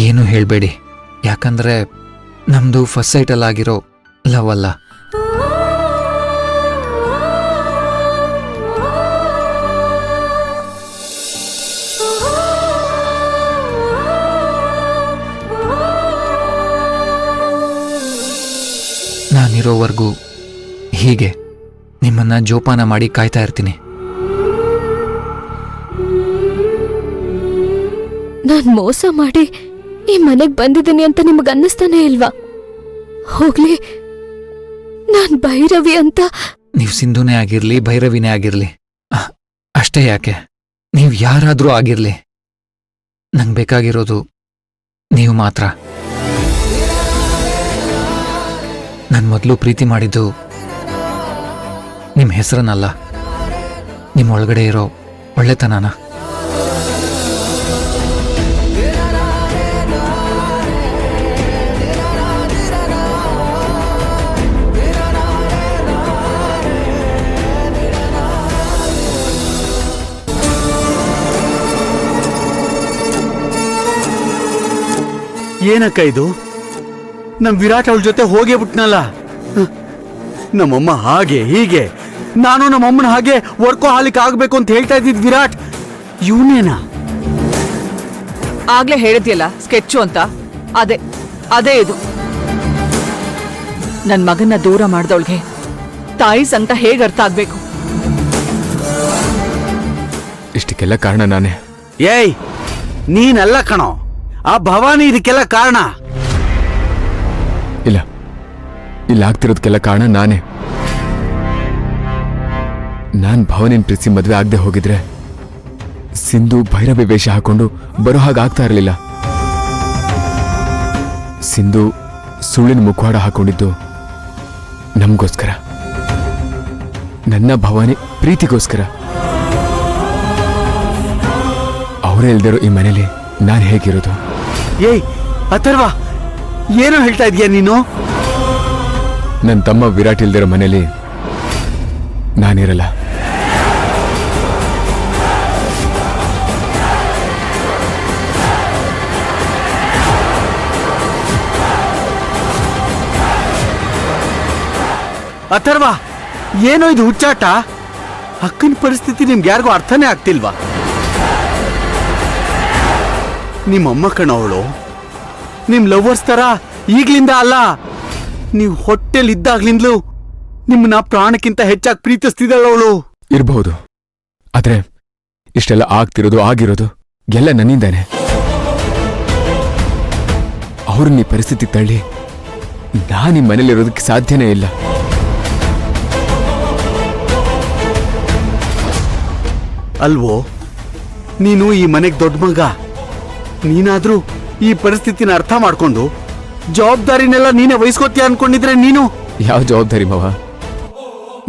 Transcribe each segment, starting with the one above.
ಏನು ಹೇಳಬೇಡಿ, ಯಾಕಂದ್ರೆ ನಮ್ದು ಫಸ್ಟ್ ಸೈಟಲ್ಲಾಗಿರೋ ಲವ್ ಅಲ್ಲ. ನಾನಿರೋವರೆಗೂ ಹೀಗೆ ನಿಮ್ಮನ್ನ ಜೋಪಾನ ಮಾಡಿ ಕಾಯ್ತಾ ಇರ್ತೀನಿ. ನಾನ್ ಮೋಸ ಮಾಡಿ ಈ ಮನೆಗ್ ಬಂದಿದ್ದೀನಿ ಅಂತ ನಿಮಗ್ ಅನ್ನಿಸ್ತಾನೆ ಇಲ್ವಾ? ಹೋಗ್ಲಿ, ನಾನ್ ಭೈರವಿ ಅಂತ. ನೀವು ಸಿಂಧುನೇ ಆಗಿರ್ಲಿ, ಭೈರವಿನೇ ಆಗಿರ್ಲಿ, ಅಷ್ಟೇ ಯಾಕೆ, ನೀವು ಯಾರಾದ್ರೂ ಆಗಿರ್ಲಿ, ನಂಗೆ ಬೇಕಾಗಿರೋದು ನೀವು ಮಾತ್ರ. ನಾನು ಮೊದಲು ಪ್ರೀತಿ ಮಾಡಿದ್ದು ನಿಮ್ಮ ಹೆಸರನ್ನಲ್ಲ, ನಿಮ್ಮ ಒಳಗಡೆ ಇರೋ ಒಳ್ಳೆತನನ. ಏನಕ್ಕ ಇದು? ನಮ್ ವಿರಾಟ್ ಅವಳ ಜೊತೆ ಹೋಗೇ ಬಿಟ್ನಲ್ಲ. ನಮ್ಮಮ್ಮ ಹಾಗೆ ಹೀಗೆ, ನಾನು ನಮ್ಮಮ್ಮನ ಹಾಗೆ ವರ್ಕೋಹಾಲಿಕ್ ಆಗ್ಬೇಕು ಅಂತ ಹೇಳ್ತಾ ಇದ್ದಿದ್ ವಿರಾಟ್ ಇವನೇನಾ? ಆಗ್ಲೇ ಹೇಳಿದ್ಯಲ್ಲ ಸ್ಕೆಚ್ಚು ಅಂತ, ಅದೇ ಅದೇ ಇದು. ನನ್ ಮಗನ್ನ ದೂರ ಮಾಡ್ದವಳ್ಗೆ ತಾಯಿ ಸಂಕಟ ಹೇಗೆ ಅರ್ಥ ಆಗ್ಬೇಕು? ಇಷ್ಟಕ್ಕೆಲ್ಲ ಕಾರಣ ನಾನೇ. ಏಯ್, ನೀನಲ್ಲ ಕಣೋ, ಆ ಭವಾನಿ ಇದಕ್ಕೆಲ್ಲ ಕಾರಣ. ಇಲ್ಲ, ಇಲ್ಲಿ ಆಗ್ತಿರೋದಕ್ಕೆಲ್ಲ ಕಾರಣ ನಾನೇ. ನಾನ್ ಭವನಿನ್ ಪ್ರೀತಿ ಮದ್ವೆ ಆಗದೆ ಹೋಗಿದ್ರೆ ಸಿಂಧು ಭೈರವಿ ವೇಷ ಹಾಕೊಂಡು ಬರೋ ಹಾಗಾಗ್ತಾ ಇರಲಿಲ್ಲ. ಸಿಂಧು ಸುಳ್ಳಿನ ಮುಖವಾಡ ಹಾಕೊಂಡಿದ್ದು ನಮಗೋಸ್ಕರ, ನನ್ನ ಭವಾನಿ ಪ್ರೀತಿಗೋಸ್ಕರ. ಅವರೇ ಇಲ್ದಿರೋ ಈ ಮನೇಲಿ ನಾನು ಹೇಗಿರೋದು? ಏಯ್ ಅಥರ್ವ, ಏನೋ ಹೇಳ್ತಾ ಇದೀಯ ನೀನು? ನನ್ನ ತಮ್ಮ ವಿರಾಟ್ ಇಲ್ದಿರೋ ಮನೇಲಿ ನಾನಿರಲ್ಲ. ಅಥರ್ವ, ಏನೋ ಇದು ಹುಚ್ಚಾಟ? ಅಕ್ಕನ ಪರಿಸ್ಥಿತಿ ನಿಮ್ಗೆ ಯಾರಿಗೂ ಅರ್ಥನೇ ಆಗ್ತಿಲ್ವಾ? ನಿಮ್ಮಮ್ಮ ಕಣವಳು, ನಿಮ್ ಲವರ್ಸ್ ತರ ಈಗ್ಲಿಂದ ಅಲ್ಲ, ನೀವು ಹೊಟ್ಟೆಲ್ ಇದ್ದಾಗ್ಲಿಂದಲೂ ನಿಮ್ಮನ್ನ ಪ್ರಾಣಕ್ಕಿಂತ ಹೆಚ್ಚಾಗಿ ಪ್ರೀತಿಸ್ತಿದ್ದಾಳವಳು. ಇರಬಹುದು, ಆದ್ರೆ ಇಷ್ಟೆಲ್ಲ ಆಗ್ತಿರೋದು ಆಗಿರೋದು ಎಲ್ಲ ನನ್ನಿಂದಾನೆ. ಅವ್ರನ್ನ ಈ ಪರಿಸ್ಥಿತಿ ತಳ್ಳಿ ನಾನು ಈ ಮನೇಲಿರೋದಕ್ಕೆ ಸಾಧ್ಯನೇ ಇಲ್ಲ. ಅಲ್ವೋ, ನೀನು ಈ ಮನೆಗೆ ದೊಡ್ಡ ಮಗ. ನೀನಾದ್ರೂ ಈ ಪರಿಸ್ಥಿತಿನ ಅರ್ಥ ಮಾಡ್ಕೊಂಡು ಜವಾಬ್ದಾರಿನೆಲ್ಲ ನೀನೇ ವಹಿಸ್ಕೋತೀಯ ಅನ್ಕೊಂಡಿದ್ರೆ ನೀನು. ಯಾವ ಜವಾಬ್ದಾರಿ ಮಾವ?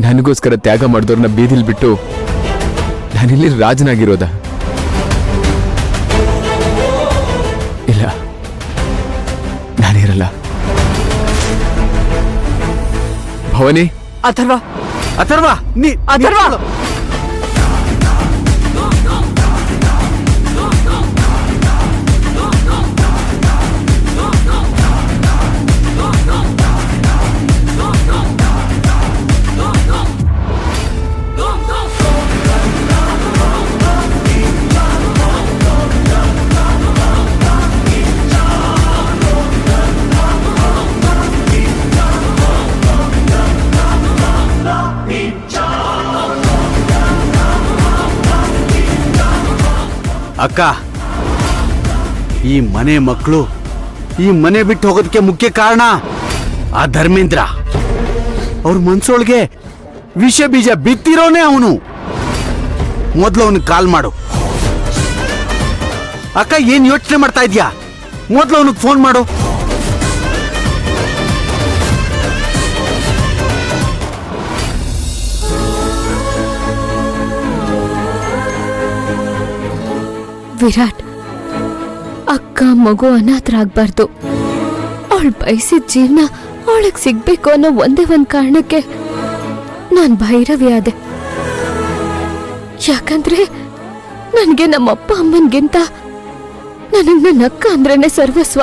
ನನಗೋಸ್ಕರ ತ್ಯಾಗ ಮಾಡಿದವ್ರನ್ನ ಬೀದಿಲ್ ಬಿಟ್ಟು ನಾನಿಲ್ಲಿ ರಾಜನಾಗಿರೋದ? ಇಲ್ಲ, ನಾನಿರಲ್ಲ. ಭವಾನಿ, ಅಥರ್ವ, ಅಥರ್ವ, ಅಥರ್ವ! ಅಕ್ಕ, ಈ ಮನೆ ಮಕ್ಕಳು ಈ ಮನೆ ಬಿಟ್ಟು ಹೋಗೋದಕ್ಕೆ ಮುಖ್ಯ ಕಾರಣ ಆ ಧರ್ಮೇಂದ್ರ. ಅವ್ರ ಮನ್ಸೊಳಗೆ ವಿಷ ಬೀಜ ಬಿತ್ತಿರೋನೇ ಅವನು. ಮೊದ್ಲು ಅವನಿಗೆ ಕಾಲ್ ಮಾಡು. ಅಕ್ಕ, ಏನ್ ಯೋಚನೆ ಮಾಡ್ತಾ ಇದ್ಯಾ? ಮೊದ್ಲು ಅವನಿಗೆ ಫೋನ್ ಮಾಡು. ವಿರಾಟ್, ಅಕ್ಕ ಮಗು ಅನಾಥರಾಗ್ಬಾರ್ದು. ಅವಳು ಬಯಸಿದ ಜೀವನ ಅವಳಿಗೆ ಸಿಗ್ಬೇಕು ಅನ್ನೋ ಒಂದೇ ಒಂದ್ ಕಾರಣಕ್ಕೆ ನಾನ್ ಭೈರವಿ ಆದೆ. ಯಾಕಂದ್ರೆ ನನ್ಗೆ ನಮ್ಮಪ್ಪ ಅಮ್ಮನ್ಗಿಂತ ನನಗ್ ನನ್ನ ಅಕ್ಕ ಅಂದ್ರೇನೆ ಸರ್ವಸ್ವ.